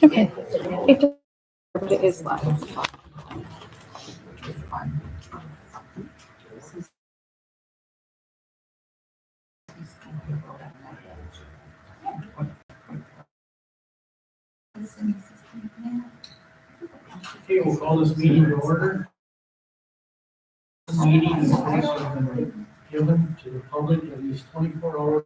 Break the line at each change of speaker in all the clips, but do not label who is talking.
Okay. It is live.
Okay, we'll call this meeting to order. This meeting is been given to the public at least 24 hours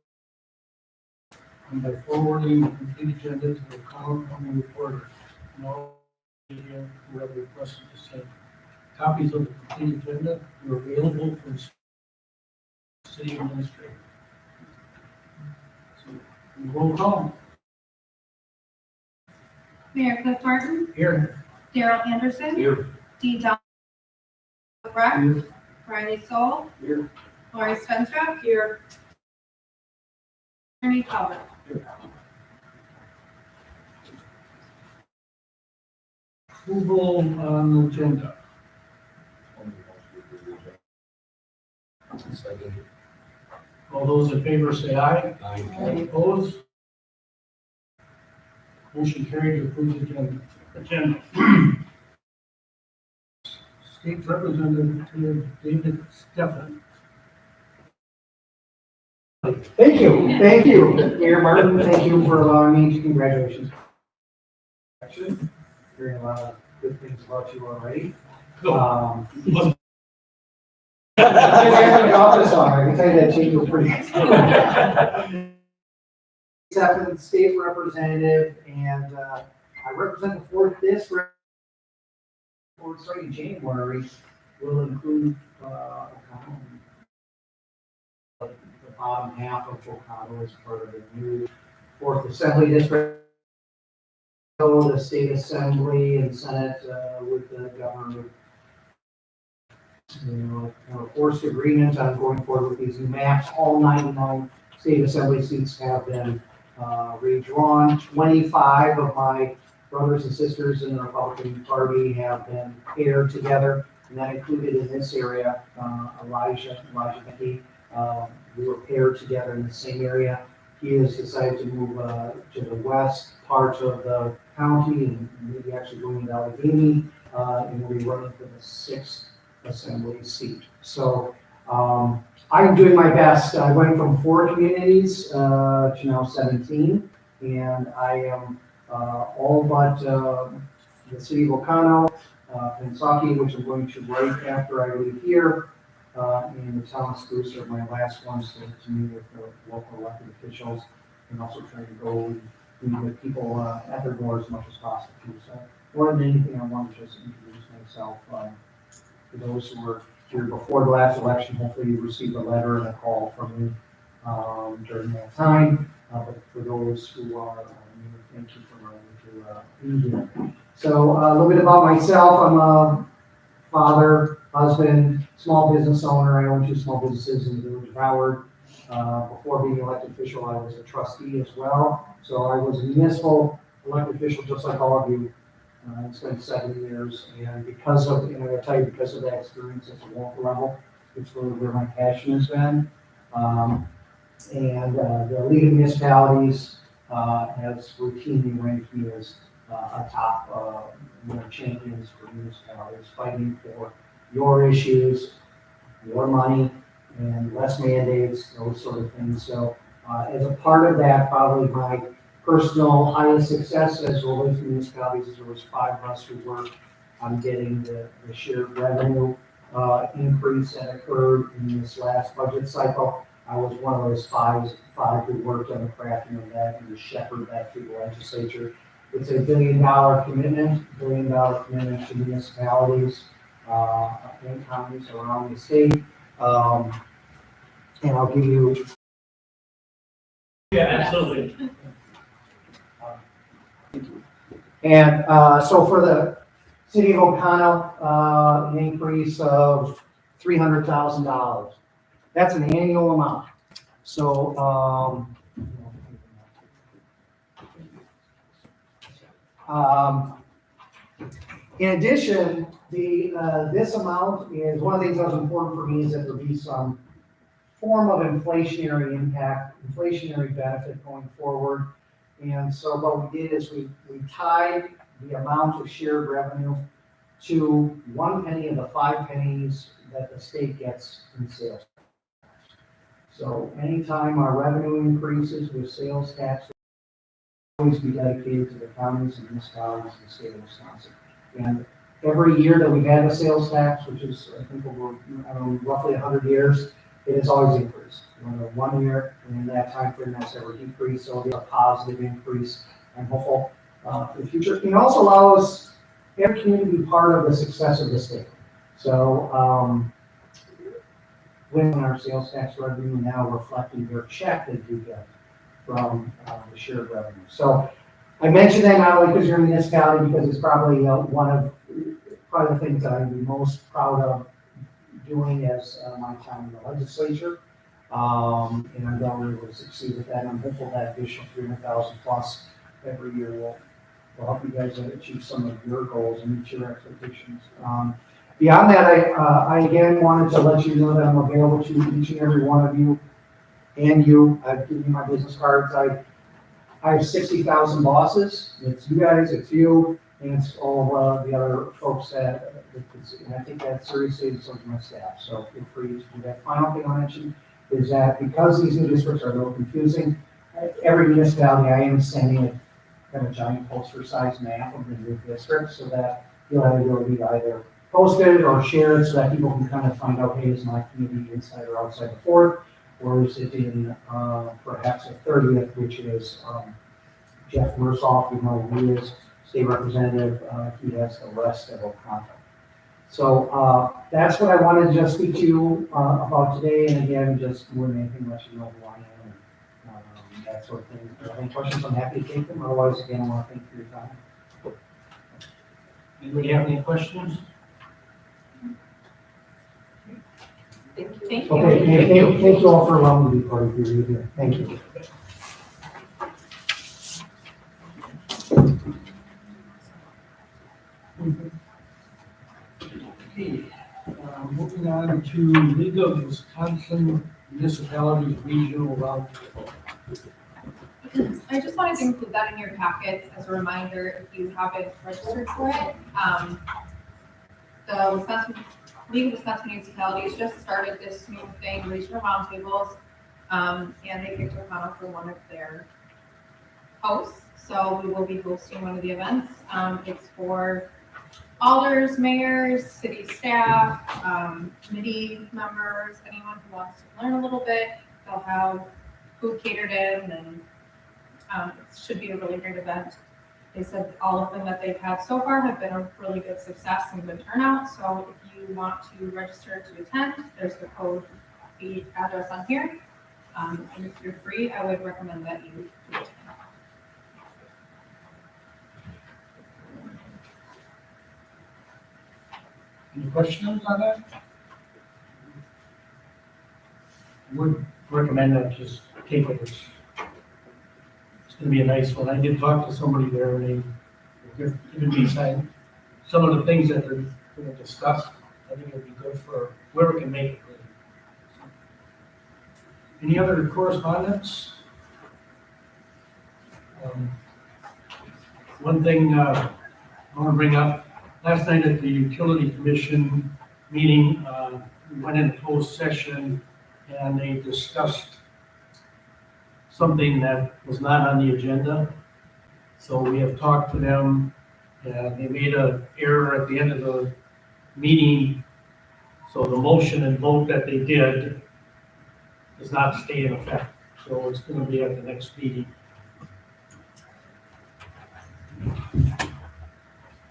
and by forwarding the complete agenda to the Oconto County Reporter. And all media who have requested the same. Copies of the complete agenda are available from the city administrator. So, we roll call.
Mayor Cliff Martin,
Here.
Daryl Anderson,
Here.
Dean Don Breck,
Here.
Riley Soul,
Here.
Lori Spenstrup, here. Ernie Talbot.
Approval on the agenda. All those in favor say aye. Aye. Opposed? Motion carried to approve the agenda. State Representative David Stefan.
Thank you, Mayor Martin, thank you for allowing me to, congratulations. Hearing a lot of good things about you already. I have an office on, I can tell you that change was pretty. Stefan, state representative, and I represent the fourth district. Starting in January, will include the bottom half of Oconto as part of the new fourth assembly district. The state assembly and senate with the governor, forced agreement on going forward with these new maps. All 99 state assembly seats have been redrawn. 25 of my brothers and sisters in the Republican Party have been paired together, and that included in this area, Elijah Mickey. We were paired together in the same area. He has decided to move to the west part of the county and maybe actually going to Allegheny, and we'll be running for the 6th assembly seat. So I'm doing my best. I went from 4 communities to now 17, and I am all but the city of Oconto, Pensaki, which I'm going to right after I leave here, and the town of Spruce are my last ones to meet with the local elected officials, and also trying to go and meet with people at their door as much as possible. So more than anything, I want to just introduce myself. For those who were here before the last election, hopefully you received a letter and a call from me during that time. But for those who are new, thank you for allowing me to be here. So a little bit about myself. I'm a father, husband, small business owner. I own 2 small businesses in the village of Howard. Before being elected official, I was a trustee as well. So I was a municipal elected official just like all of you. I spent 7 years, and because of, and I'll tell you, because of that experience at the local level, it's really where my passion has been. The League of Municipalities has routinely ranked me as a top champions for municipalities, fighting for your issues, your money, and less mandates, those sort of things. So as a part of that, probably my personal highest success as relates to municipalities is there was 5 of us who worked on getting the shared revenue increase that occurred in this last budget cycle. I was one of those five who worked on the crafting of that and to shepherd that through the legislature. It's a $1 billion commitment to municipalities and counties around the state. And I'll give you.
Yeah, absolutely.
And so for the city of Oconto, an increase of $300,000. That's an annual amount. So in addition, this amount is one of the things that was important for me is that there be some form of inflationary impact, inflationary benefit going forward. And so what we did is we tied the amount of shared revenue to 1 penny of the 5 pennies that the state gets in sales. So anytime our revenue increases with sales tax, always be dedicated to the counties and municipalities in the state of Wisconsin. And every year that we've had the sales tax, which is, I think, over roughly 100 years, it has always increased. Whether 1 year, and in that time frame, that's ever decreased, so it'll be a positive increase. I'm hopeful for the future. It also allows every community to be part of the success of the state. So when our sales tax revenue now reflecting their check that you get from the shared revenue. So I mention that not only because you're a municipality, because it's probably one of the things that I'd be most proud of doing as my time in the legislature. And I'm glad we were able to succeed with that. I'm hopeful that additional 300,000 plus every year will help you guys achieve some of your goals and meet your expectations. Beyond that, I again wanted to let you know that I'm available to each and every one of you and you. I've given you my business cards. I have 60,000 bosses. It's you guys, it's you, and it's all the other folks that, and I take that seriously, and so does my staff. So feel free to do that. Final thing I'll mention is that because these new districts are a little confusing, every municipality I am sending a kind of giant poster size map of the new districts so that you'll have the ability to either post it or share it so that people can kind of find out, hey, is my community inside or outside the fort, or is it in perhaps a 30th, which is Jeff Mersoff, you know who he is, state representative, he has the rest of Oconto. So that's what I wanted to just speak to you about today, and again, just more than anything, let you know who I am and that sort of thing. If you have any questions, I'm happy to take them. Otherwise, again, I want to thank you for your time.
Anybody have any questions?
Thank you.
Thank you.
Okay, thank you all for allowing me to be part of your review. Thank you.
Okay, moving on to League of Wisconsin Municipalities Regional Roundtable.
I just wanted to include that in your packets as a reminder if you haven't registered for it. The League of Wisconsin Municipalities just started this new thing, regional roundtables, and they picked Oconto for one of their hosts. So we will be hosting one of the events. It's for alders, mayors, city staff, committee members, anyone who wants to learn a little bit. They'll have food catered in, and it should be a really great event. They said all of them that they've had so far have been a really good success and good turnout. So if you want to register to attend, there's the code, the address on here. And if you're free, I would recommend that you attend.
Any questions on that? I would recommend that just take it. It's gonna be a nice one. I did talk to somebody there and they given me some of the things that they're gonna discuss. I think it'd be good for whoever can make it. Really. Any other correspondence? One thing I want to bring up, last night at the Utility Commission meeting, we went into closed session and they discussed something that was not on the agenda. So we have talked to them and they made an error at the end of the meeting. So the motion and vote that they did does not stay in effect. So it's going to be at the next meeting.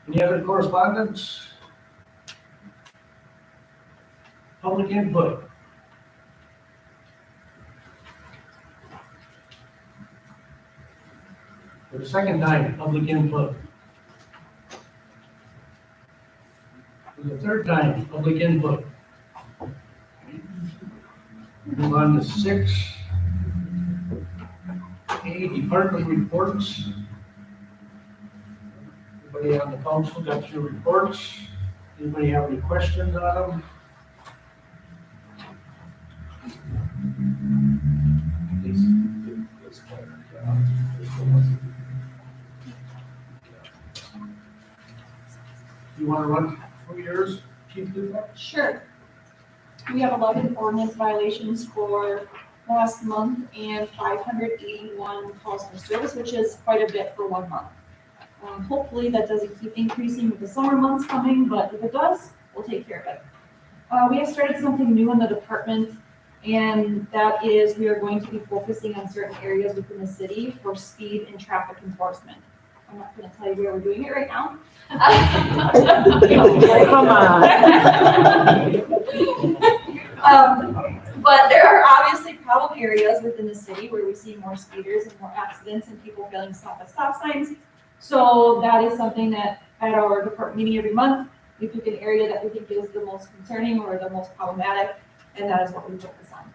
Any other correspondence? Public input? For the second time, public input. For the third time, public input. Move on to 6. A, department reports. Anybody on the council got your reports? Anybody have any questions on them? you want to run through yours, Chief Dufek?
Sure. We have 11 ordinance violations for last month and 581 calls for service, which is quite a bit for 1 month. Hopefully that doesn't keep increasing with the summer months coming, but if it does, we'll take care of it. We have started something new in the department, and that is we are going to be focusing on certain areas within the city for speed and traffic enforcement. I'm not going to tell you where we're doing it right now.
Come
But there are obviously problem areas within the city where we see more speeders and more accidents and people failing to stop at stop signs. So that is something that at our department meeting every month, we pick an area that we think is the most concerning or the most problematic, and that is what we focus on.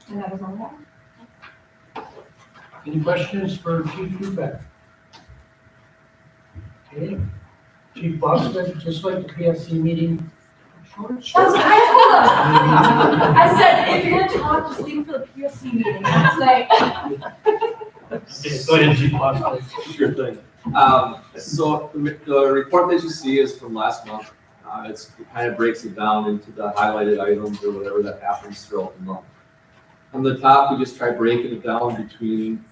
And that is all I have.
Any questions for Chief Dufek? Okay. Chief Bostic, just like the PSC meeting. Short.
That's what I told them. I said, if you're gonna talk, just leave it for the PSC meeting. That's like,
Okay, go ahead, Chief Bostic.
Sure thing. So the report that you see is from last month. It kind of breaks it down into the highlighted items or whatever that happens throughout the month. On the top, we just try breaking it down between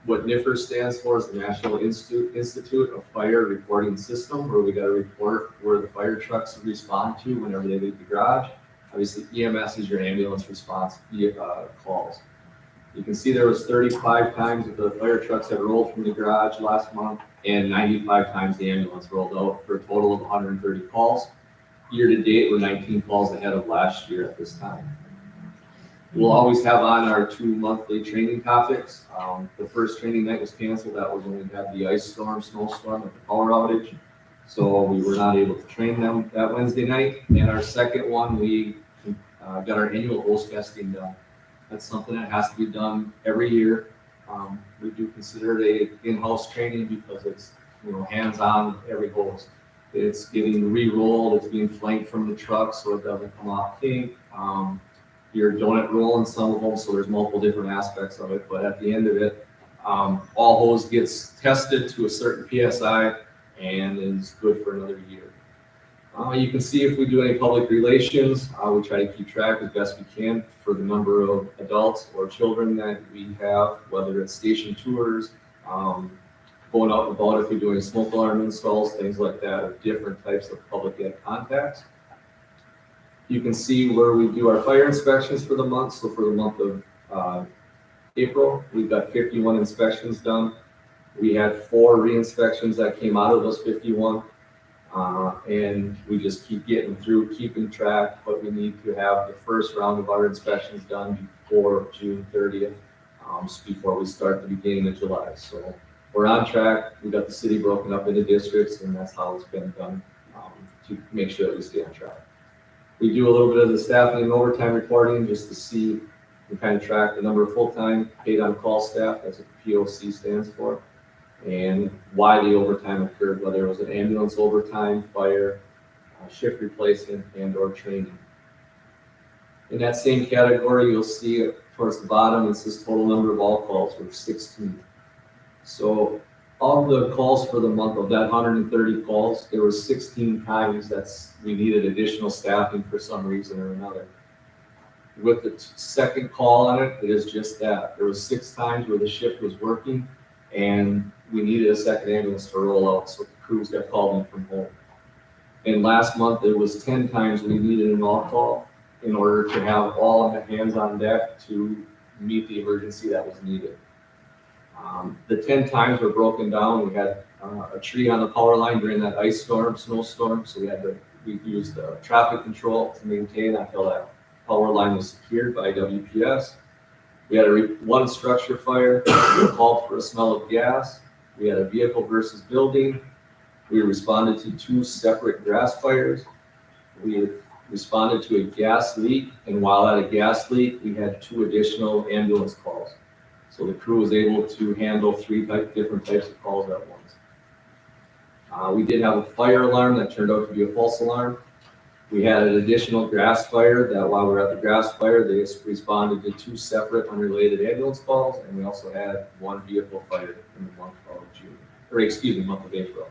what NIFR stands for, is the National Institute of Fire Reporting System, where we got to report where the fire trucks respond to whenever they leave the garage. Obviously, EMS is your ambulance response calls. You can see there was 35 times that the fire trucks had rolled from the garage last month, and 95 times the ambulance rolled out, for a total of 130 calls. Year to date, we're 19 calls ahead of last year at this time. We'll always have on our 2 monthly training topics. The first training night was canceled. That was when we had the ice storm, snowstorm, and the power outage. So we were not able to train them that Wednesday night. And our second one, we got our annual hose testing done. That's something that has to be done every year. We do consider it a in-house training because it's, hands-on with every hose. It's getting re-rolled, it's being flanked from the truck so it doesn't come off pink. You're donut rolling some of them, so there's multiple different aspects of it. But at the end of it, all hose gets tested to a certain PSI and is good for another year. You can see if we do any public relations, we try to keep track as best we can for the number of adults or children that we have, whether it's station tours, going out and about if we're doing smoke alarm installs, things like that, of different types of public ed contacts. You can see where we do our fire inspections for the month. So for the month of April, we've got 51 inspections done. We had 4 re-inspections that came out of those 51. And we just keep getting through, keeping track, but we need to have the first round of our inspections done before June 30th, before we start the beginning of July. So we're on track. We got the city broken up into districts, and that's how it's been done to make sure that we stay on track. We do a little bit of the staffing and overtime reporting just to see and kind of track the number of full-time paid on call staff, that's what POC stands for, and why the overtime occurred, whether it was an ambulance overtime, fire, shift replacement, and or training. In that same category, you'll see towards the bottom, it says total number of all calls were 16. So of the calls for the month, of that 130 calls, there were 16 times we needed additional staffing for some reason or another. With the second call on it, it is just that. There was 6 times where the shift was working and we needed a second ambulance to roll out, so the crews got called in from home. And last month, it was 10 times we needed an all-call in order to have all of the hands on deck to meet the emergency that was needed. The 10 times were broken down. We had a tree on the power line during that ice storm, snowstorm, so we used traffic control to maintain until that power line was secured by WPS. We had one structure fire, we called for a smell of gas. We had a vehicle versus building. We responded to 2 separate grass fires. We responded to a gas leak, and while at a gas leak, we had 2 additional ambulance calls. So the crew was able to handle 3 different types of calls at once. We did have a fire alarm that turned out to be a false alarm. We had an additional grass fire that while we were at the grass fire, they responded to 2 separate unrelated ambulance calls, and we also had 1 vehicle fire in the month of April.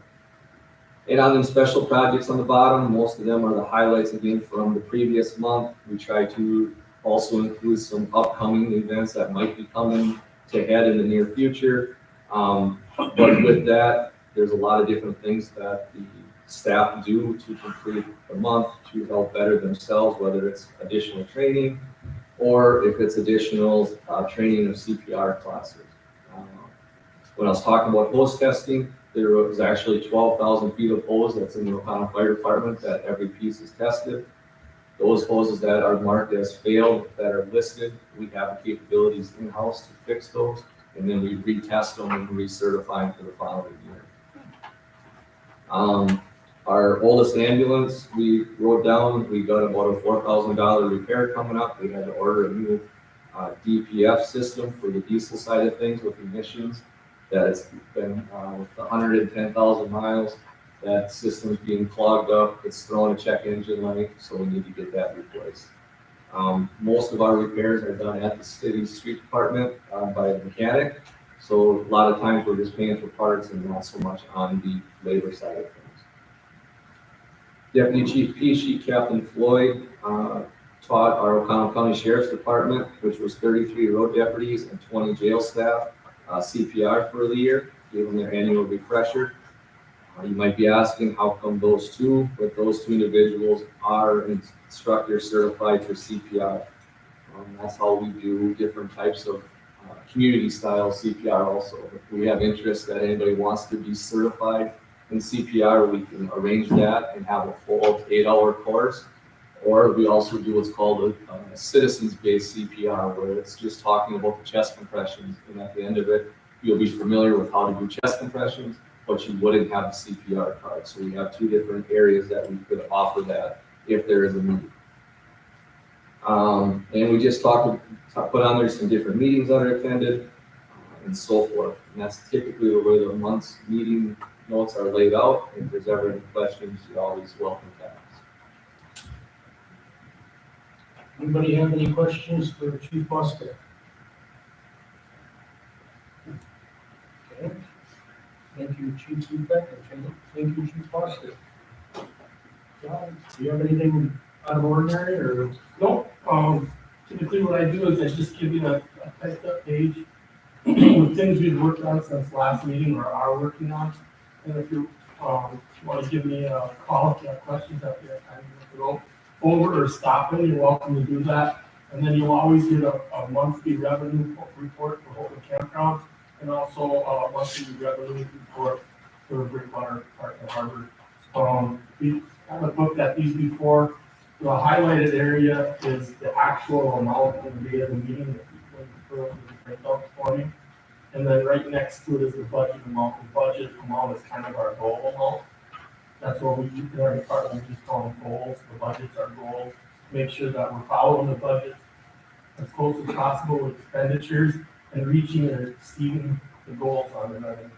And on them special projects on the bottom, most of them are the highlights again from the previous month. We try to also include some upcoming events that might be coming to head in the near future. But with that, there's a lot of different things that the staff do to complete the month to help better themselves, whether it's additional training or if it's additional training of CPR classes. When I was talking about hose testing, there was actually 12,000 feet of hose that's in the O'Connell Fire Department that every piece is tested. Those hoses that are marked as failed, that are listed, we have the capabilities in-house to fix those, and then we retest them and recertify them for the following year. Our oldest ambulance, we wrote down, we got about a $4,000 repair coming up. We had to order a new DPF system for the diesel side of things with emissions. That it's been with 110,000 miles, that system's being clogged up, it's throwing a check engine light, so we need to get that replaced. Most of our repairs are done at the city street department by a mechanic, so a lot of times we're just paying for parts and not so much on the labor side of things. Deputy Chief Peachy, Captain Floyd, taught our O'Connell County Sheriff's Department, which was 33 road deputies and 20 jail staff, CPR for the year, gave them their annual refresher. You might be asking, how come those two? But those two individuals are instructor certified for CPR. That's how we do different types of community style CPR also. If we have interest that anybody wants to be certified in CPR, we can arrange that and have a full 8-hour course. Or we also do what's called a citizens-based CPR, where it's just talking about the chest compressions. And at the end of it, you'll be familiar with how to do chest compressions, but you wouldn't have a CPR card. So we have two different areas that we could offer that if there is a need. And we just put on there some different meetings that are attended and so forth. And that's typically the way the month's meeting notes are laid out. If there's ever any questions, you're always welcome to ask.
Anybody have any questions for Chief Buska? Okay. Thank you, Chief Zubeck. Thank you, Chief Buska. John, do you have anything out of ordinary or?
Nope, typically what I do is I just give you a typed up page with things we've worked on since last meeting or are working on. And if you, want to give me a call, if you have questions after that time, you can go over or stop it, you're welcome to do that. And then you'll always get a monthly revenue report for Holton Campground and also a monthly revenue report for Breakwater Park and Harbor. We haven't looked at these before. The highlighted area is the actual amount in the day of the meeting that we put in the breakout for me. And then right next to it is the budget amount. The budget amount is kind of our goal amount. That's what we do in our department, we just call them goals. The budgets are goals. Make sure that we're following the budget as close as possible with expenditures and reaching or exceeding the goals on the revenue.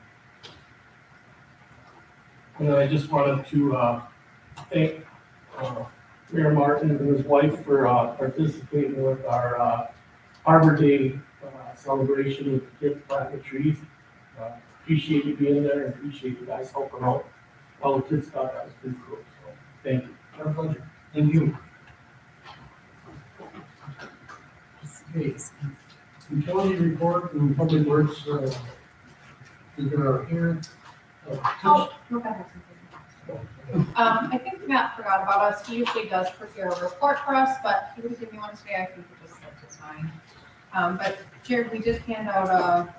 And then I just wanted to thank Mayor Martin and his wife for participating with our Arbor Day celebration with kids planting trees. Appreciate you being there and appreciate you guys helping out. All the kids thought that was pretty cool, so thank you.
Our pleasure. Thank you. Okay. Utility report and public works, either are here.
Oh, no, I have something. I think Matt forgot about us. He usually does prepare a report for us, but he would give me one today. I think he just slipped his mind. But Jared, we did hand out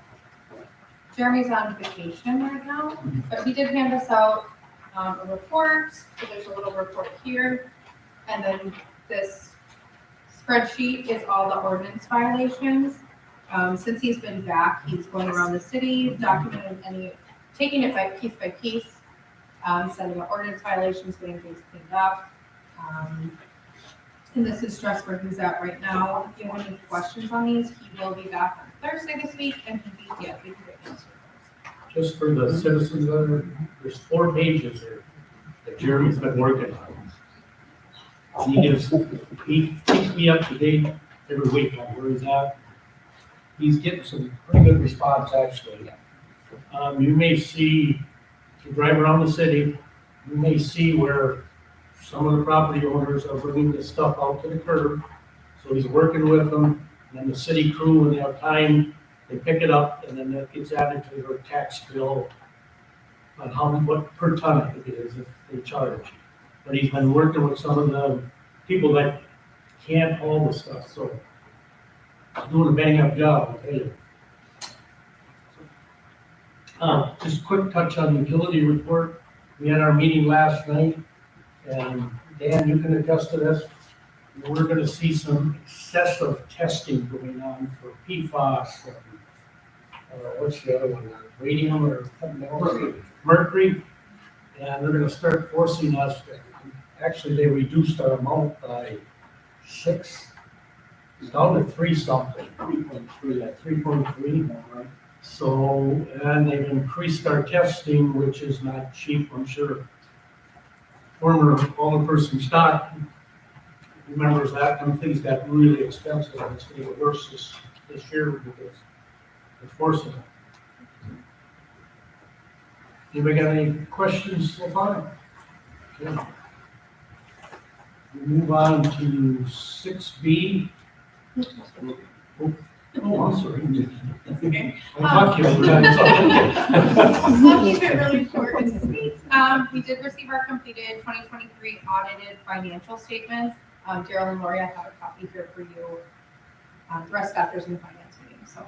Jeremy's on vacation right now, but we did hand us out a report. So there's a little report here, and then this spreadsheet is all the ordinance violations. Since he's been back, he's going around the city, documenting taking it by piece, sending out ordinance violations, getting things cleaned up. And this is just where he's at right now. If you have any questions on these, he will be back on Thursday this week, and he'll be here to answer those.
Just for the citizens, there's 4 pages there that Jeremy's been working on. He keeps me up to date every week on where he's at. He's getting some pretty good response, actually. You may see, if you drive around the city, you may see where some of the property owners are bringing this stuff out to the curb. So he's working with them, and then the city crew, when they have time, they pick it up, and then that gets added to their tax bill on what per ton it is if they charge. But he's been working with some of the people that can't haul the stuff, so he's doing a bang up job, I'll tell you. Just a quick touch on the utility report. We had our meeting last night, and Dan, you can attest to this. We're gonna see some excessive testing going on for PFAS. What's the other one? Radium or something else? Mercury. And they're gonna start forcing us, actually, they reduced our amount by 6. It's down to 3 something. 3.3. Yeah, 3.3. So, and they've increased our testing, which is not cheap, I'm sure. Former Alderperson Stock remembers that, and things got really expensive, and it's gonna get worse this year because it's forcing it. Anybody got any questions so far? Okay. We move on to 6B. Oh, I'm sorry. I talked to you every time.
I'll keep it really short and sweet. We did receive our completed 2023 audited financial statements. Daryl and Lori, I have a copy here for you. The rest got theirs in the finance meeting, so.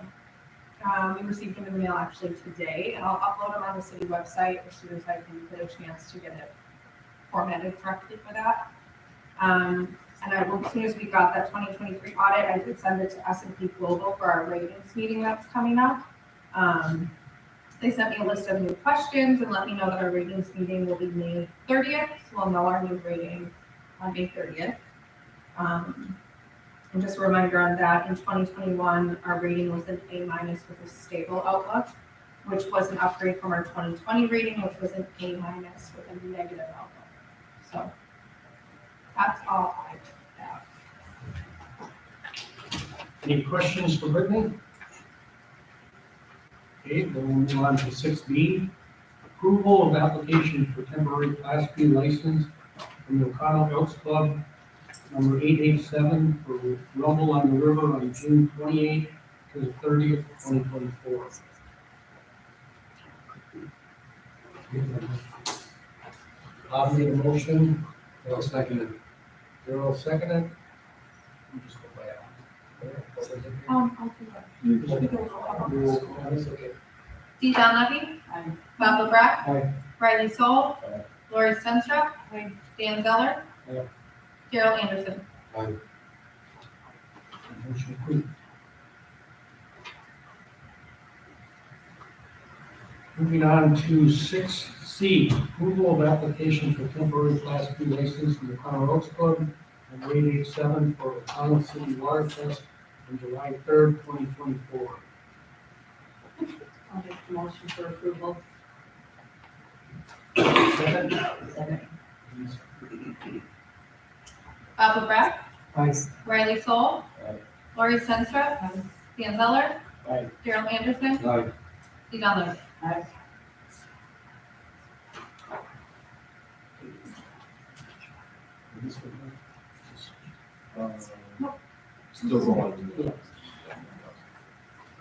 We received them in the mail actually today, and I'll upload them on the city website as soon as I can get a chance to get it formatted correctly for that. And as soon as we got that 2023 audit, I did send it to S&P Global for our ratings meeting that's coming up. They sent me a list of new questions and let me know that our ratings meeting will be May 30th, so we'll know our new rating on May 30th. And just a reminder on that, in 2021, our rating was an A- with a stable outlook, which was an upgrade from our 2020 rating, which was an A- with a negative outlook. So that's all I have.
Any questions for Brittany? Okay, then we'll move on to 6B. Approval of application for temporary Class B license from the O'Connell Elks Club, number 887, for Rumble on the River on June 28th to the 30th, 2024. Bob made a motion. I'll second it. Darrell seconded. You just go by
I'll do that.
Okay.
D. John Levy.
Aye.
Bob LeBrak.
Aye.
Riley Soul.
Aye.
Lori Senstrup. Dan Zeller.
Aye.
Daryl Anderson.
Motion approved. Moving on to 6C, approval of application for temporary Class B license from the O'Connell Elks Club and 887 for O'Connell City Water Fest on July 3rd, 2024.
I'll make the motion for approval.
Second?
Second.
Bob LeBrak.
Aye.
Riley Soul.
Aye.
Lori Senstrup.
Aye.
Dan Zeller.
Aye.
Daryl Anderson.
Aye.
D. John Levy.
Aye.
Still going.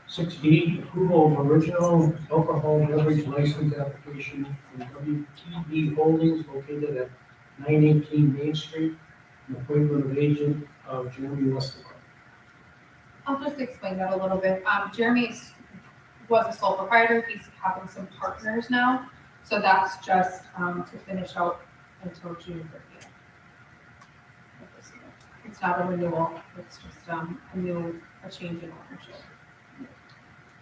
6D, approval of original alcohol beverage license application from WTB Holdings located at 918 Main Street, and appointment of agent of Jeremy Westcott.
I'll just explain that a little bit. Jeremy was a sole proprietor. He's having some partners now. So that's just to finish out until June 30th. It's not a renewal. It's just a change in ownership.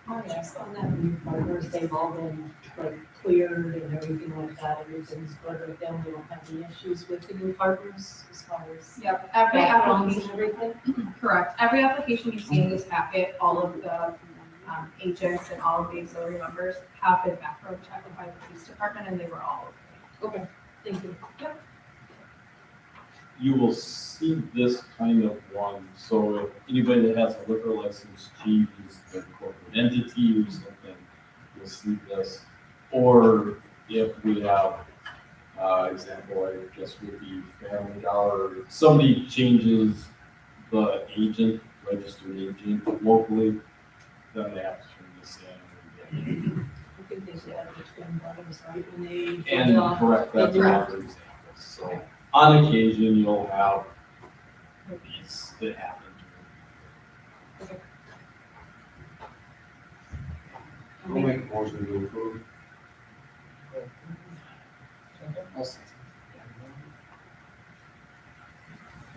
Oh, yes, on that new partners, they've all been like cleared and everything like that, everything's good with them, we don't have any issues with the new partners as far as
Yep, every
backgrounds and
application,
everything.
correct. Every application you see in this packet, all of the agents and all of the auxiliary members have been background checked by the police department, and they were all okay.
Okay, thank you.
You will see this kind of one, so if anybody that has a liquor license, chief, is the corporate entity or something, you'll see this. Or if we have Example, I guess would be Family Dollar. Somebody changes the agent, registered agent locally, then they have to turn this in.
I think they should have the twin brothers, right, when they.
And correct, that's
Correct.
another example. So on occasion, you'll have these that happen.
I'll make
a motion to approve.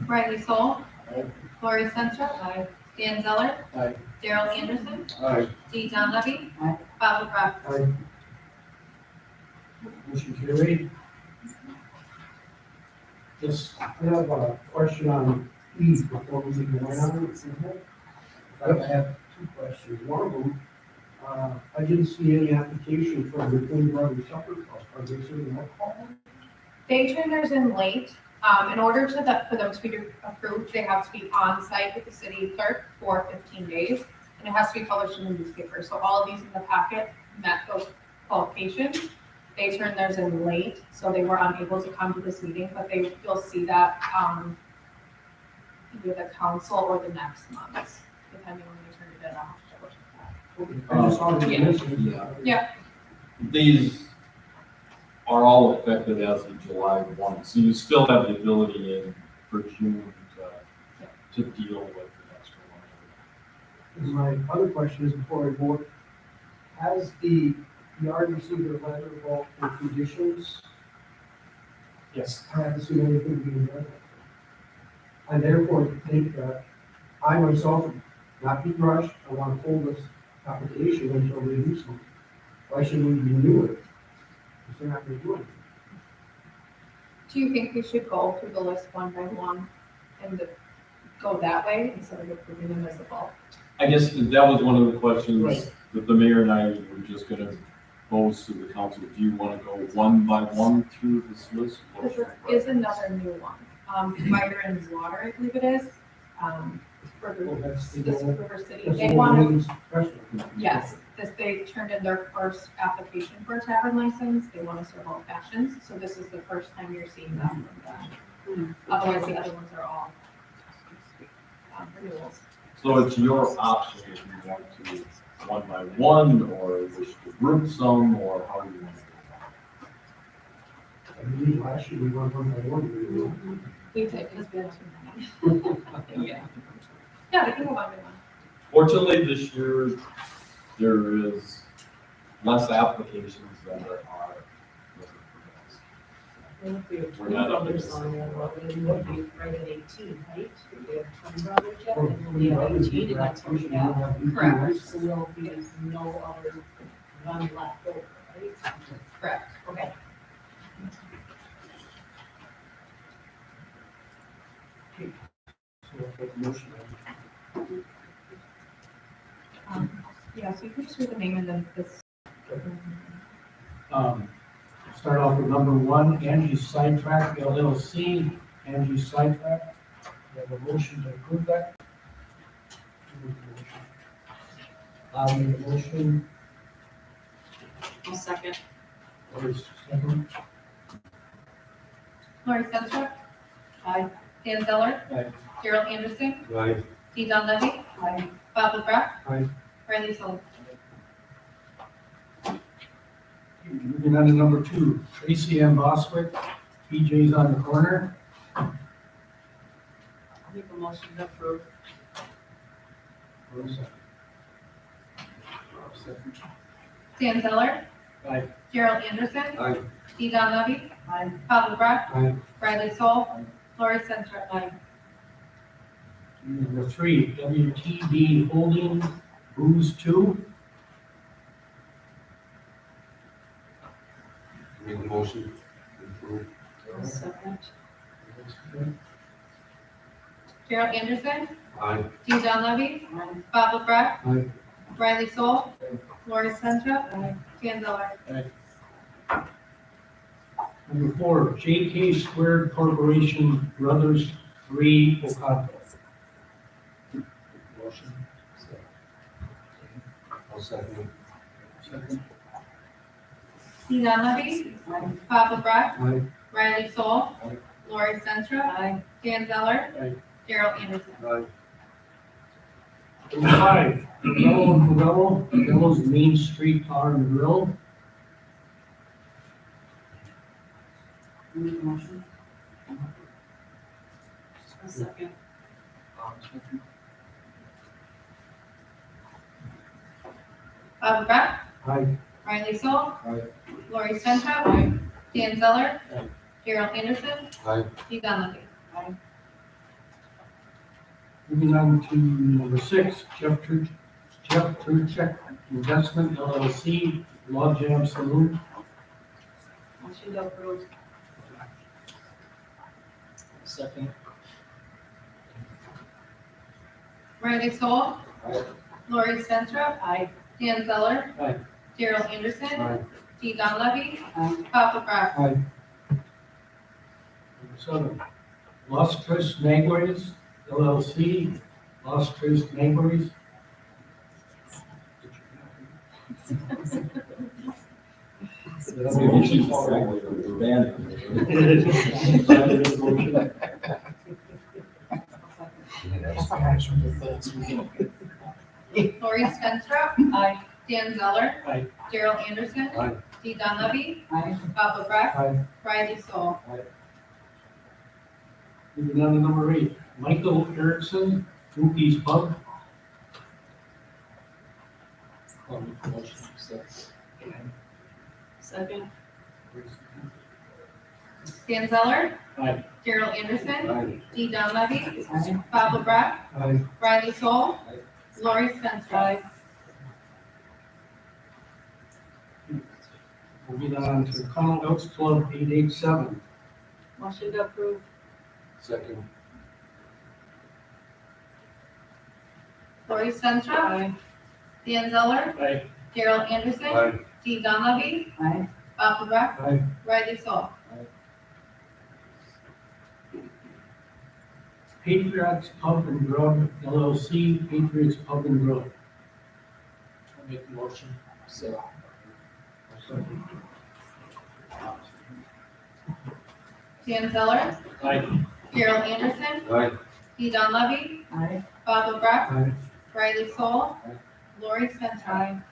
Riley Soul.
Aye.
Lori Sentra. Dan Zeller.
Aye.
Daryl Anderson.
Aye.
Dee John Levy.
Aye.
Bob LaBrus.
Motion carried. Yes, I have a question on E before we move on. I have two questions. One of them, I didn't see any application for the Twin Brothers Supper Club. Are they serving alcohol?
They turn theirs in late. In order for them to be approved, they have to be on site with the city clerk for 15 days, and it has to be published in the newspaper. So all of these in the packet met those qualifications. They turned theirs in late, so they were unable to come to this meeting, but you'll see that either the council or the next month, depending on when they turned it in. I'll have to double check that.
I just saw the
Yeah.
list.
Yeah.
These are all effective as of July 1, so you still have the ability in for June to deal with the extra one.
And my other question is, before I vote, has the yard received a letter about the conditions?
Yes.
I haven't seen anything being done. I therefore think that I myself, not be rushed, I want to hold this application until we do something. Why should we renew it? If they're not going to do anything.
Do you think we should go through the list one by one and go that way instead of approving them as a bulk?
I guess that was one of the questions
Right.
that the mayor and I were just gonna pose to the council. Do you want to go one by one through this list?
Because there is another new one, Fire and Water, I believe it is, River,
Well, that's the
this
goal.
River City.
That's
They
the
want to,
women's restaurant.
yes, they turned in their first application for a tavern license, they want to serve all fashions, so this is the first time you're seeing that from them. Otherwise, the other ones are all renewals.
So it's your option if you want to one by one, or wish to group some, or how do you want to do
I believe last year we went one by one.
We did, because we had too many. Yeah. Yeah, they can go one by one.
Fortunately, this year, there is less applications than there are. We're not up
Brothers
against
on
it.
there, well, we would be right at 18, right? We have twin brothers yet, and we'll be at 18, and that's what we have.
Correct.
So there'll be no other run left over, right?
Correct.
Okay.
So I'll take a motion.
Yeah, so you can just read the name and then this.
Start off with number one, Angie's Sidetrack LLC, Angie's Sidetrack. We have a motion to approve that. I'll make a motion.
I'll second.
Lori's second.
Lori Sentra.
Aye.
Dan Zeller.
Aye.
Daryl Anderson.
Aye.
Dee Don Levy.
Aye.
Bob LaBrus.
Aye.
Riley Sullivan.
Moving on to number two, Tracy M. Boswick, PJ's on the corner.
I'll make a motion to approve.
Lori's
Dan Zeller.
Aye.
Daryl Anderson.
Aye.
Dee Don Levy.
Aye.
Bob LaBrus.
Aye.
Riley Soul. Lori Sentra.
Aye.
Number three, WTB Holding Booze 2.
Make a motion to approve.
I'll second.
Daryl Anderson.
Aye.
Dee Don Levy.
Aye.
Bob LaBrus.
Aye.
Riley Soul. Lori Sentra. Dan Zeller.
Number four, JK Squared Corporation Brothers 3 Oconto.
Motion. I'll second.
Second.
Steve Donlevy,
Aye.
Bob LaBrus,
Aye.
Riley Soul,
Aye.
Lori Sentra,
Aye.
Dan Zeller,
Aye.
Gerald Anderson.
Aye.
Number 5, Modelo and Modelo, Modelo's Main Street Bar and Grill.
Make a motion. A second.
Bob LaBrus,
Aye.
Riley Soul,
Aye.
Lori Sentra, Dan Zeller,
Aye.
Gerald Anderson,
Aye.
Steve Donlevy.
Moving on to number 6, Jeff Turchek Investment LLC, Log Jam Saloon.
Motion to approve.
Second.
Riley Soul,
Aye.
Lori Sentra,
Aye.
Dan Zeller,
Aye.
Gerald Anderson,
Aye.
Steve Donlevy,
Aye.
Bob LaBrus.
Aye.
Number 7, Las Tres Maguey's LLC, Las Tres Maguey's.
Maybe she's already abandoned.
Lori Sentra,
Aye.
Dan Zeller,
Aye.
Gerald Anderson,
Aye.
Steve Donlevy,
Aye.
Bob LaBrus,
Aye.
Riley Soul.
Moving on to number 8, Michael Erickson, Rupees Pub.
Second.
Dan Zeller,
Aye.
Gerald Anderson,
Aye.
Steve Donlevy,
Aye.
Bob LaBrus,
Aye.
Riley Soul, Lori Sentra.
Aye.
Moving on to Connell Elks Club 887.
Motion to approve.
Second.
Lori Sentra,
Aye.
Dan Zeller,
Aye.
Gerald Anderson,
Aye.
Steve Donlevy,
Aye.
Bob LaBrus,
Aye.
Riley Soul.
Patriots Pub and Grub LLC, Patriots Pub and Grub. I'll make the motion.
Dan Zeller,
Aye.
Gerald Anderson,
Aye.
Steve Donlevy,
Aye.
Bob LaBrus,
Aye.
Riley Soul,
Aye.
Lori Sentra.
Aye.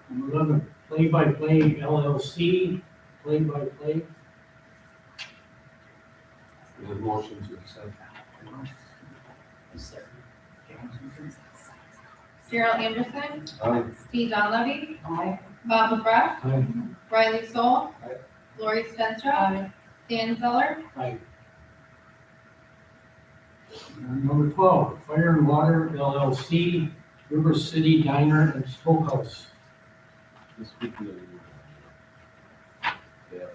Number 11, Play by Play LLC, Play by Play.
Need a motion to accept.
Gerald Anderson,
Aye.
Steve Donlevy,
Aye.
Bob LaBrus,
Aye.
Riley Soul,
Aye.
Lori Sentra,
Aye.
Dan Zeller,
Aye. Number 12, Fire and Water LLC, River City Diner and Smokehouse.
This could be a- Yeah.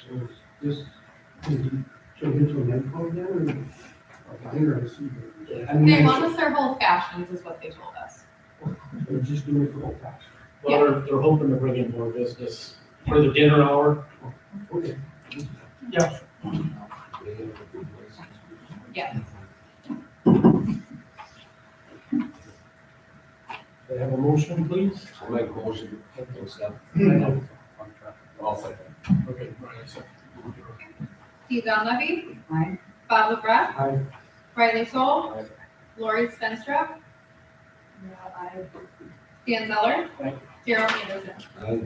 So this, so get to an info again, or? Diner, I see. I mean,
they want us their whole fashions is what they told us.
They're just doing it for old fashioned.
Well, they're hoping to bring in more business for the dinner hour.
Okay.
Yeah.
Yeah.
They have a motion, please?
I'll make a motion to accept. I'll second.
Okay, Brian, second.
Steve Donlevy,
Aye.
Bob LaBrus,
Aye.
Riley Soul,
Aye.
Lori Sentra,
Aye.
Dan Zeller,
Aye.
Gerald Anderson.
Aye.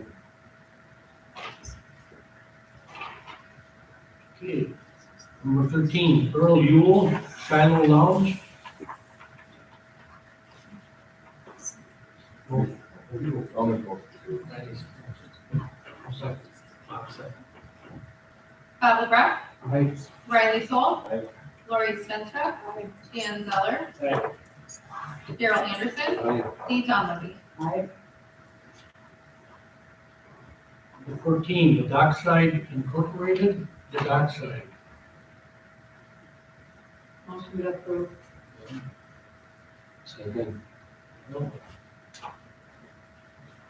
Okay. Number 13, Earl Yule, Shiloh Lounge.
I'll make a motion.
Bob LaBrus,
Aye.
Riley Soul,
Aye.
Lori Sentra, Dan Zeller,
Aye.
Gerald Anderson,
Aye.
Steve Donlevy.
Aye.
Number 14, The Dockside Incorporated, The Dockside.
Motion to approve.
Second.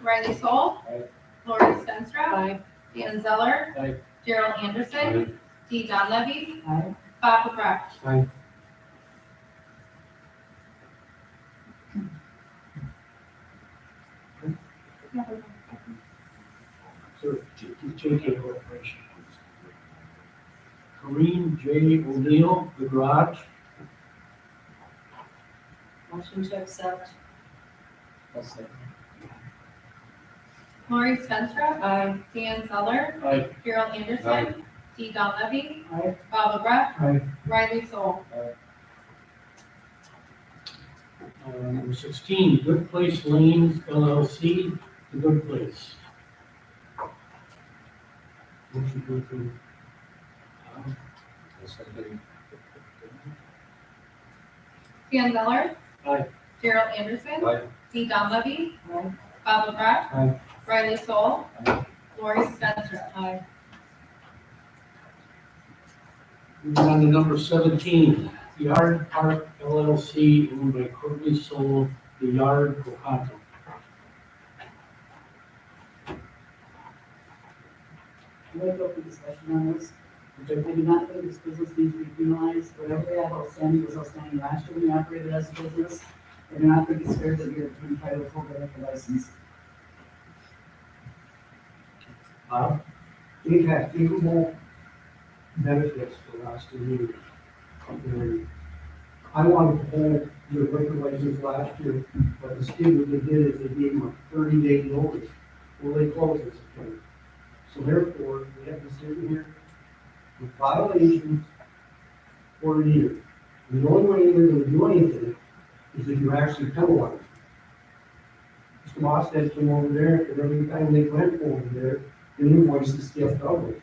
Riley Soul,
Aye.
Lori Sentra,
Aye.
Dan Zeller,
Aye.
Gerald Anderson,
Aye.
Steve Donlevy,
Aye.
Bob LaBrus.
Aye.
So, JK Corporation. Kareem J. O'Neill, The Garage.
Motion to accept.
Lori Spenstrup.
Aye.
Dan Zeller.
Aye.
Carol Anderson. T. Don Levy.
Aye.
Bob McGrath.
Aye.
Riley Soul.
Number 16, Good Place Lanes LLC, The Good Place. Motion to approve.
Dan Zeller.
Aye.
Gerald Anderson.
Aye.
T. Don Levy.
Aye.
Bob McGrath.
Aye.
Riley Soul. Lori Spenstrup.
Aye.
Moving on to number 17, Yard Park LLC, owned by Courtney Soul, The Yard, Cohasset.
I'd like to open discussion on this. I do not think this business needs to be penalized. Whatever they have outstanding was outstanding last year when you operated as a business. I do not think it's fair that you're entitled to hold a license.
We've had favorable benefits for the last 2 years. I wanted to hold the liquor license last year, but the state, what they did is they gave them a 30-day notice, well, they closed in September. So therefore, we have to sit here with violations for a year. And the only way they're gonna do anything is if you're actually penalized. Mr. Mosted came over there, and every time they went over there, the invoices kept double.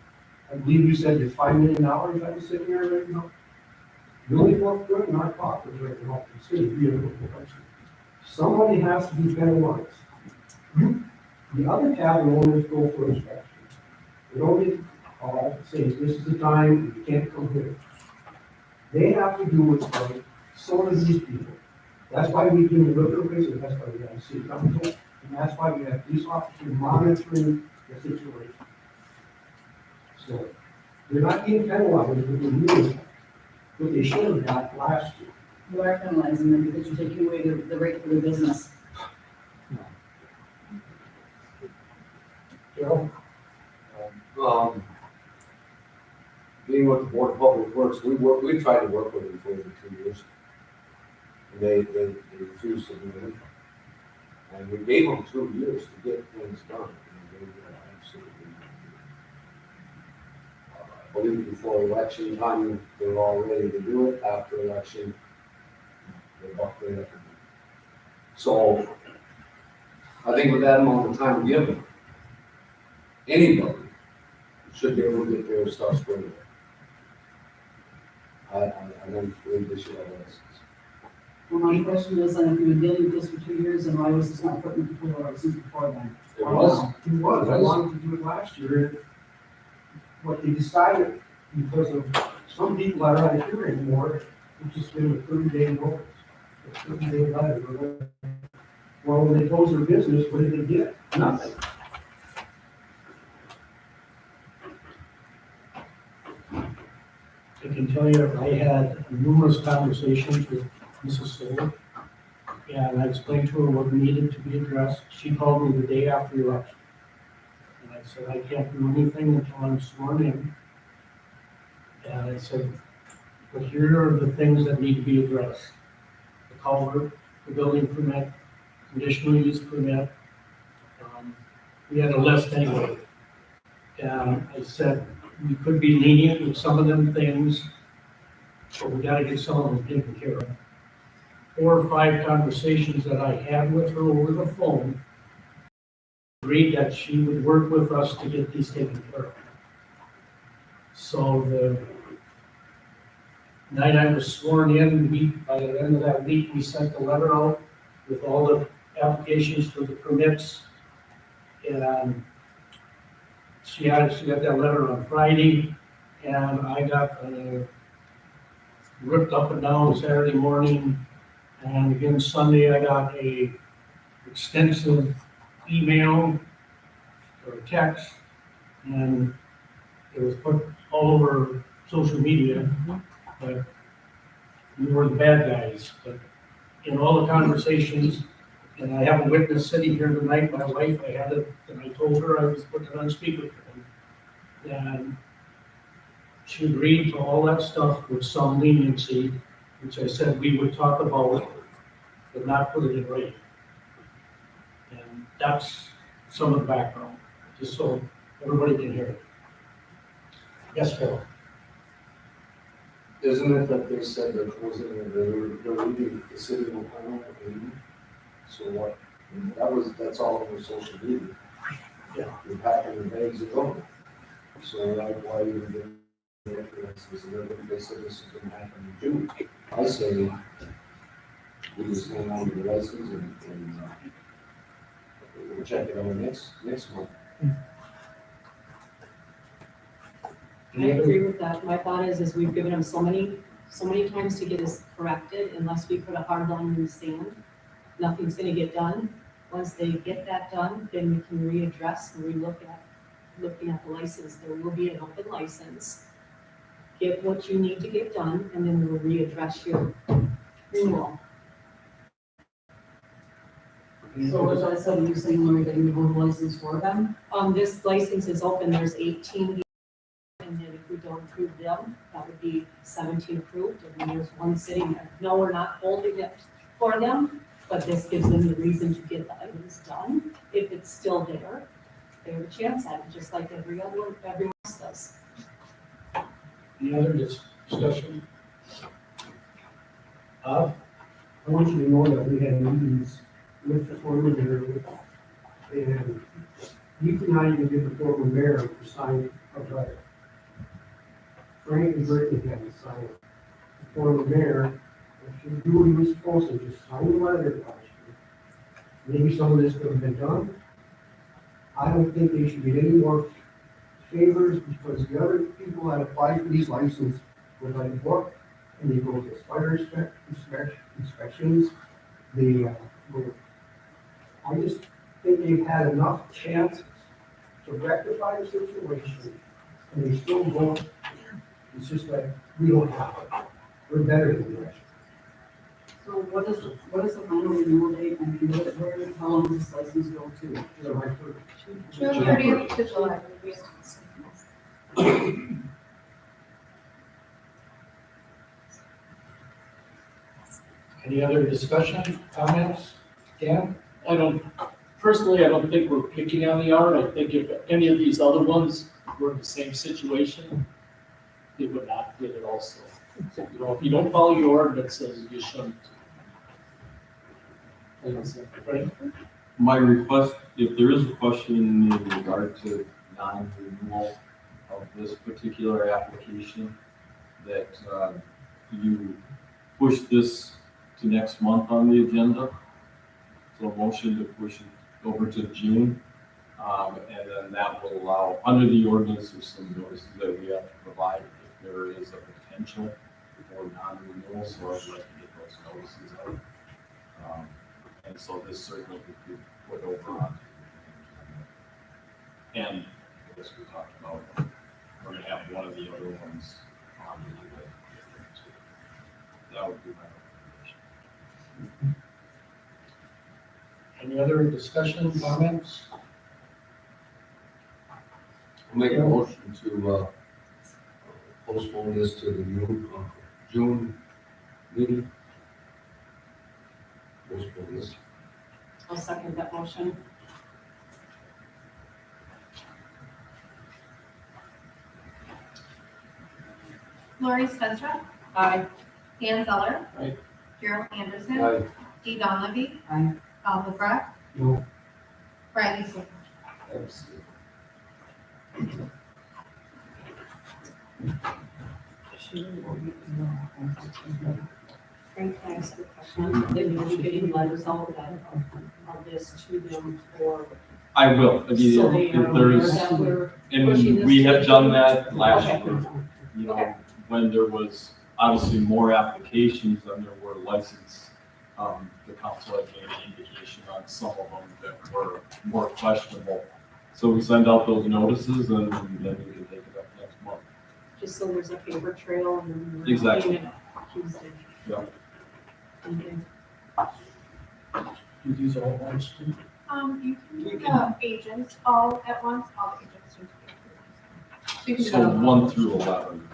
I believe you said it's $5 million I was sitting here right now. The only work good in our pockets right now, consider being a professional. Somebody has to be penalized. The other tavern owners go for inspection. They don't get called, saying, this is the time, you can't come here. They have to do what's right, so do these people. That's why we do the liquor license, that's why we have city council, and that's why we have police officers monitoring the situation. So, they're not being penalized with the rules, what they should have got last year.
You are penalizing them because you're taking away the rate for the business.
Joe?
Being with the Board of Public Works, we tried to work with them for over 2 years. And they refused to do it. And we gave them 2 years to get things done. And they absolutely I believe before election time, they were all ready to do it. After election, they bucked right up. So I think with that amount of time given, anybody should be able to get their stuff squared away. I don't believe they should have a license.
Well, my question is, and if you've been dealing with this for 2 years, then why was this not put in the license before then?
It was,
He was, I wanted to do it last year. What they decided, because of some people are not here anymore, we just gave them a 30-day notice, a 30-day letter. Well, when they closed their business, what did they get? Nothing.
I can tell you, I had numerous conversations with Mrs. Soul, and I explained to her what needed to be addressed. She called me the day after the election. And I said, I can't do anything until I'm sworn in. And I said, but here are the things that need to be addressed. The culvert, the building permit, conditional use permit. We had a list anyway. And I said, we could be lenient with some of them things, but we gotta get some of them taken care of. 4 or 5 conversations that I had with her over the phone, agreed that she would work with us to get these taken care of. So the night I was sworn in, by the end of that week, we sent the letter out with all the applications for the permits. And she got that letter on Friday, and I got ripped up and down Saturday morning. And again, Sunday, I got a extensive email or text, and it was put all over social media, but we were the bad guys. But in all the conversations, the And I have a witness sitting here tonight, my wife, I had it, and I told her I was putting it on speakerphone. And she agreed to all that stuff with some leniency, which I said we would talk about, but not put it in writing. And that's some of the background, just so everybody can hear it. Yes, Carol?
Isn't it that they said they're closing, they're leaving the city of Oklahoma, so what, that's all over social media.
Yeah.
You're packing your bags and going. So why even get the influences, and they said this is gonna happen in June. I say, we just hang on to the license and we'll check it out next month.
I agree with that. My thought is we've given them so many times to get us corrected, unless we put a hard line in the sand, nothing's gonna get done. Once they get that done, then we can readdress and looking at the license. There will be an open license. Get what you need to get done, and then we'll readdress your renewal.
So as I said, you're saying, Lori, that you hold a license for them?
This license is open, there's 18, and then if we don't approve them, that would be 17 approved, and then there's one sitting there. No, we're not holding it for them, but this gives them the reason to get the items done. If it's still there, they have a chance at it, just like everyone else does.
Any other discussion?
I want you to know that we had meetings with the former mayor, and you cannot even get the former mayor to sign a letter. Frank and Brittany had to sign it. The former mayor, if you do what he was supposed to, just sign the letter last year. Maybe some of this could have been done. I don't think they should get any more favors, because the other people that apply for these licenses were like book, and they go to fire inspections. I just think they've had enough chances to rectify the situation, and they still won't. It's just like, we don't have it. We're better than the rest.
So what is the final renewal date? I mean, how long does this license go to?
July 3rd.
June 30th to July.
Any other discussion, comments? Dan?
Personally, I don't think we're picking on the yard. I think if any of these other ones were in the same situation, it would not fit it also. So, if you don't follow your ordinances, you shouldn't. Right?
My request, if there is a question in regard to non-renewal of this particular application, that you push this to next month on the agenda. So a motion to push it over to June. And then that will allow, under the ordinance, there's some notices that we have to provide if there is a potential for non-renewal, so I'd like to get those notices out. And so this certainly could be put over on. And as we talked about, we're gonna have one of the other ones on the agenda. That would be my recommendation.
Any other discussion, comments?
I'll make a motion to postpone this to the June meeting. Postpone this.
I'll second that motion.
Lori Spencer,
Aye.
Dan Zeller.
Aye.
Gerald Anderson.
Aye.
Dee Donlevy.
Aye.
Bob McGrath.
No.
Riley Seifert.
Absolutely.
Frank, can I ask a question? Then you'll be getting letters out of this to them for,
I will,
so they
if
are
there
aware
is,
that we're
and
pushing this
we
to
have done
June?
that last
Okay.
year. You
Okay.
know, when there was obviously more applications than there were license, the council had made an indication on some of them that were more questionable. So we send out those notices and then we can take it up next month.
Just so there's a paper trail and then we're
Exactly.
looking at Tuesday.
Yeah.
Okay.
Do these all once too?
You can do the agents all at once, all the agents need to be approved. So you can do
So
that all.
1 through 11.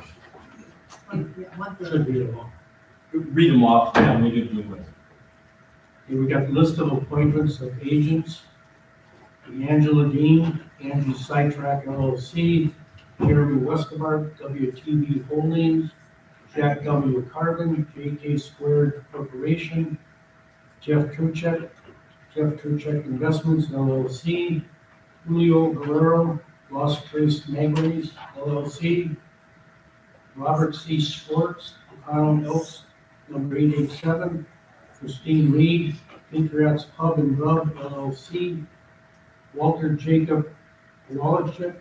One through.
Should be all.
Read them off, and we can do them.
Okay, we got the list of appointments of agents. Angela Dean, Angie Sidetrack LLC, Jeremy Westermark, WTB Holdings, Jack W. Carbon, JK Squared Corporation, Jeff Turchek Investments LLC, Julio Guerrero, Los Tres Negros LLC, Robert C. Schwartz, Arnold Elks, number 887, Christine Reed, Patriots Pub and Grub LLC, Walter Jacob Wallachek,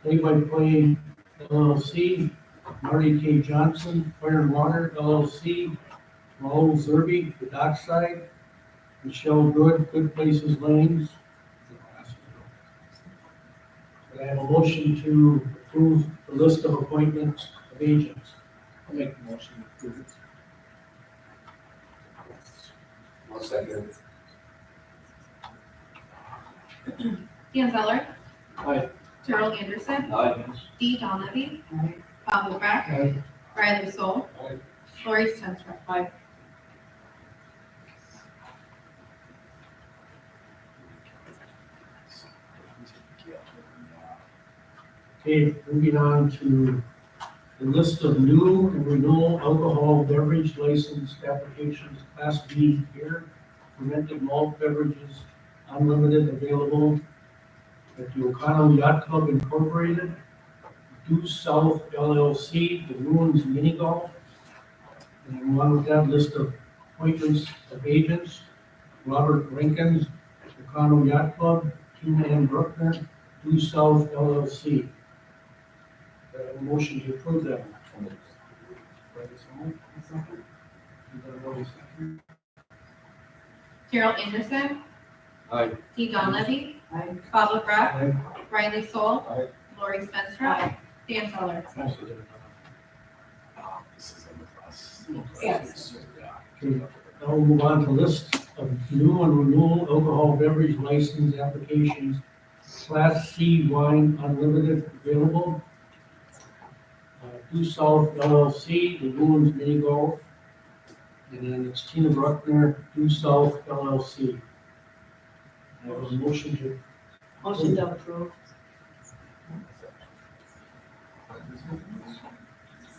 Play by Play LLC, Marty K. Johnson, Fire and Water LLC, Raul Zerby, The Dockside, Michelle Good, Good Places Lanes. Could I have a motion to approve the list of appointments of agents?
I'll make the motion to approve it.
One second.
Dan Zeller.
Aye.
Gerald Anderson.
Aye.
Dee Donlevy.
Aye.
Bob LeBrak.
Aye.
Riley Soul.
Aye.
Lori Sentra.
Aye.
Okay, moving on to the list of new and renewal alcohol beverage license applications, Class B beer, fermented malt beverages, unlimited, available at the O'Connell Yacht Club Incorporated, Due South LLC, the Ruins Mini Golf, and along with that list of appointments of agents, Robert Rinkins, O'Connell Yacht Club, Q-Man Bruckner, Due South LLC. A motion to approve that.
Gerald Anderson.
Aye.
Dee Donlevy.
Aye.
Bob LeBrak.
Aye.
Riley Soul.
Aye.
Lori Sentra. Dan Zeller.
Yes.
Okay, now we'll move on to list of new and renewal alcohol beverage license applications, Class C wine unlimited available. Due South LLC, the Ruins Mini Golf, and then it's Tina Bruckner, Due South LLC. I have a motion to,
Motion to approve.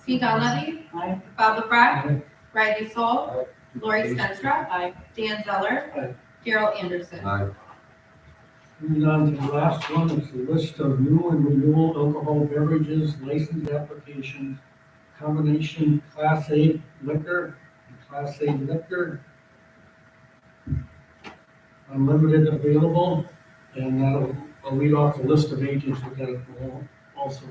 Dee Donlevy.
Aye.
Bob LeBrak.
Aye.
Riley Soul.
Aye.
Lori Sentra.
Aye.
Dan Zeller.
Aye.
Gerald Anderson.
Aye.
moving on to the last one, it's a list of new and renewal alcohol beverages, license applications, combination Class A liquor, and Class A liquor, unlimited available, and I'll read off the list of agents we got also.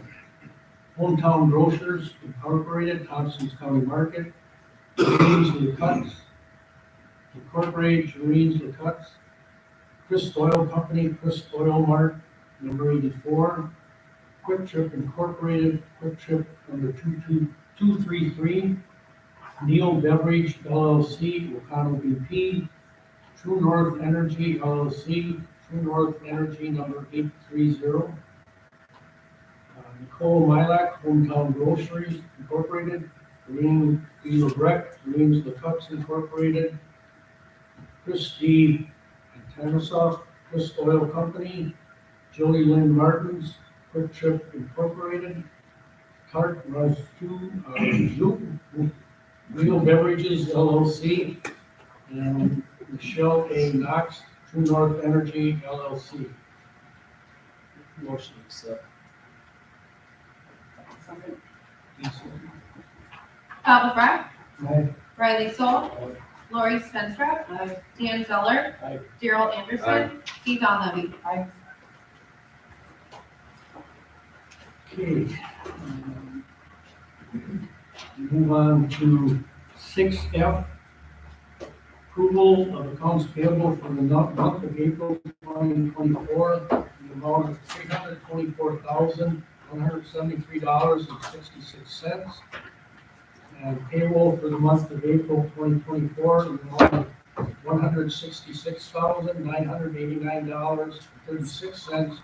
Hometown Grocers Incorporated, Thompson's County Market, James Le Cuts, Incorporated, James Le Cuts, Chris Oil Company, Chris Oil Mart, number 84, Quick Trip Incorporated, Quick Trip number 22233, Neil Beverage LLC, O'Connell BP, True North Energy LLC, True North Energy number 830, Nicole Milac, Hometown Groceries Incorporated, Green Lebrecht, Greens Le Cups Incorporated, Christie Tanasoff, Chris Oil Company, Jody Lynn Martins, Quick Trip Incorporated, Tart Razu, Real Beverages LLC, and Michelle A. Knox, True North Energy LLC.
Motion accept.
Bob LeBrak.
Aye.
Riley Soul. Lori Spencer. Dan Zeller.
Aye.
Daryl Anderson. Steve Donlevy.
Okay. Move on to 6F. Approval of accounts payable for the month of April 2024, in the amount of $324,173.66. And payroll for the month of April 2024, in the amount of $166,989.36,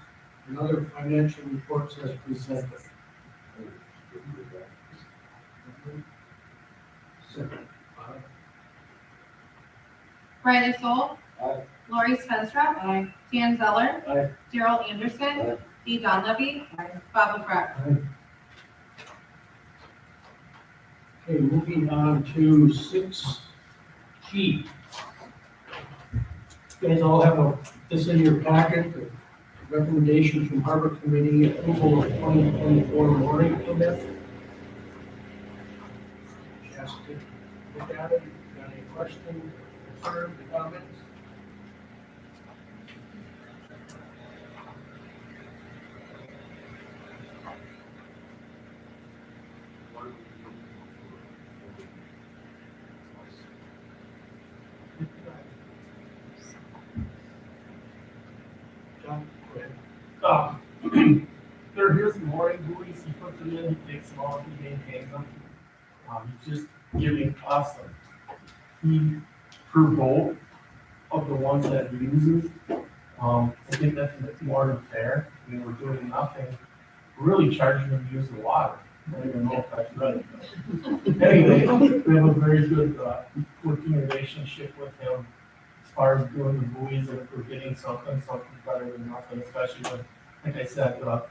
and other financial reports as presented. Second.
Riley Soul.
Aye.
Lori Spenstrup. Dan Zeller.
Aye.
Daryl Anderson.
Aye.
Dee Donlevy. Bob McGrath.
Okay, moving on to 6G. You guys all have this in your packet, the recommendation from Harbor Committee, approval of 2024 mooring permit. Just to look at it, got any questions, concerns, comments? John, go ahead.
There, here's some mooring buoys, he puts them in, he takes them off, he maintains them. He's just giving us a fee per boat of the ones that he uses. I think that's a bit more than fair, I mean, we're doing nothing, we're really charging them to use the water. I don't even know if that's right. Anyway, we have a very good, working relationship with him as far as doing the buoys, and if we're getting something better than nothing, especially when, like I said, the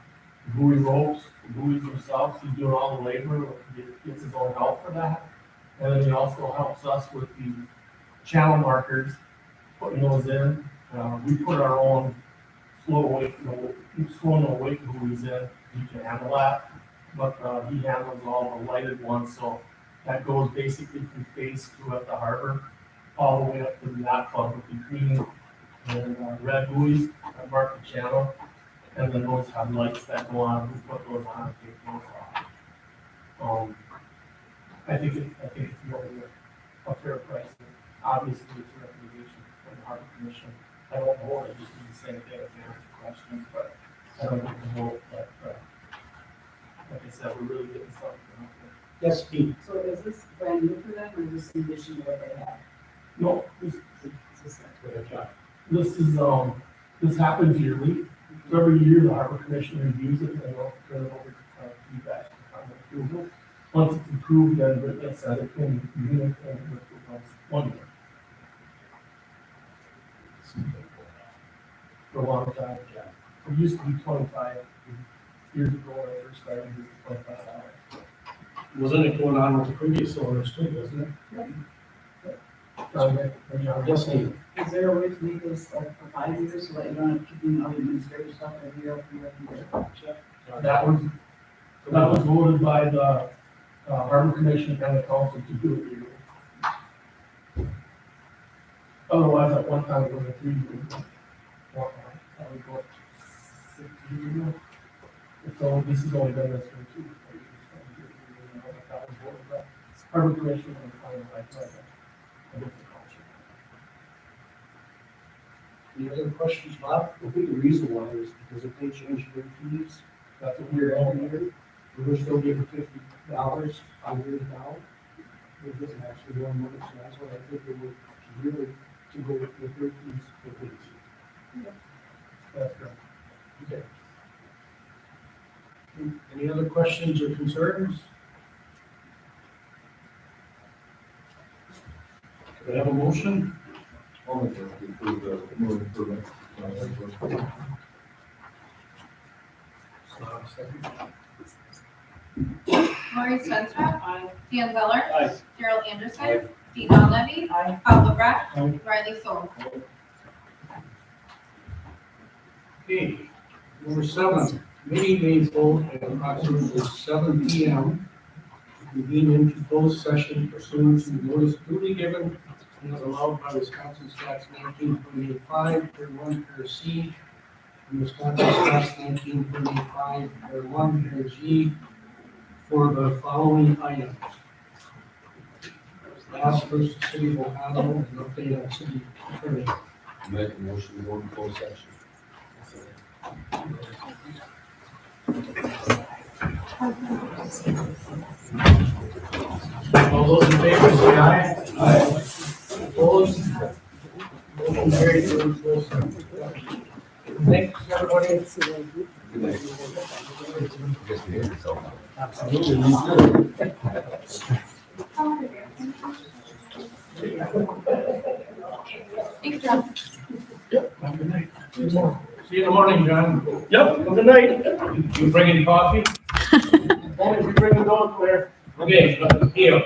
buoy ropes, the buoys themselves, he's doing all the labor, he gets his own help for that. And then he also helps us with the channel markers, putting those in. We put our own slow no wake buoys in, he can handle that. But he handles all the lighted ones, so that goes basically from phase 2 at the harbor, all the way up to the yacht club with the green and red buoys that mark the channel. And then those have lights that go on, we put those on and take those off. I think it's more than a fair price. Obviously, it's a recommendation from the Harbor Commission. I don't know, I just need to say that if you answer questions, but I don't get the vote, but, like I said, we're really getting something out there.
Yes, Pete.
So is this brand new for them, or is this in addition to what they have?
No, this
Good
is,
job.
this happens yearly. So every year, the Harbor Commission reviews it, and they'll turn it over to feedback for final approval. Once it's approved, then, like I said, it can be uniform with the next 1 year. For a long time, yeah. It used to be 25 years ago when I first started, it was $25.
Wasn't it going on with the previous owners too, wasn't it? Yes, Steve.
Is there a way to make this like for 5 years, so that you don't have to keep doing all the administrative stuff every year,
That was voted by the Harbor Commission and the council to do it yearly. Otherwise, at one time, it was a 3 year. That would go 6 years ago. So this has only been this for 2 years. That was voted by Harbor Commission and finalized by the council.
Any other questions, Bob?
I think the reason why is because if they change their fees,
That's what we're
every
all
year, we're still getting $50 a year now. It doesn't actually go on money, so that's why I think it would really to go with their fees for these.
That's correct.
Okay. Any other questions or concerns? Could I have a motion?
I'll make that to approve the mooring permit.
Lori Spenstrup. Dan Zeller.
Aye.
Daryl Anderson. Dee Donlevy.
Aye.
Bob McGrath.
Aye.
Riley Soul.
Okay, number 7, meeting may hold at approximately 7 P.M. Convene into closed session pursuant to notice duly given and as allowed by Wisconsin Stats 19.85, Tier 1, Tier C, and Wisconsin Stats 19.85, Tier 1, Tier G, for the following items. Last versus City of Ohio, and update on city attorney.
Make a motion to go into closed session.
All those in favor say aye. Aye. Opposed? Motion carried. Thanks, everybody.
Thanks, John.
Have a good night. See you in the morning, John.
Yep, good night.
You bringing coffee?
Only if you bring the dog there.
Okay, here.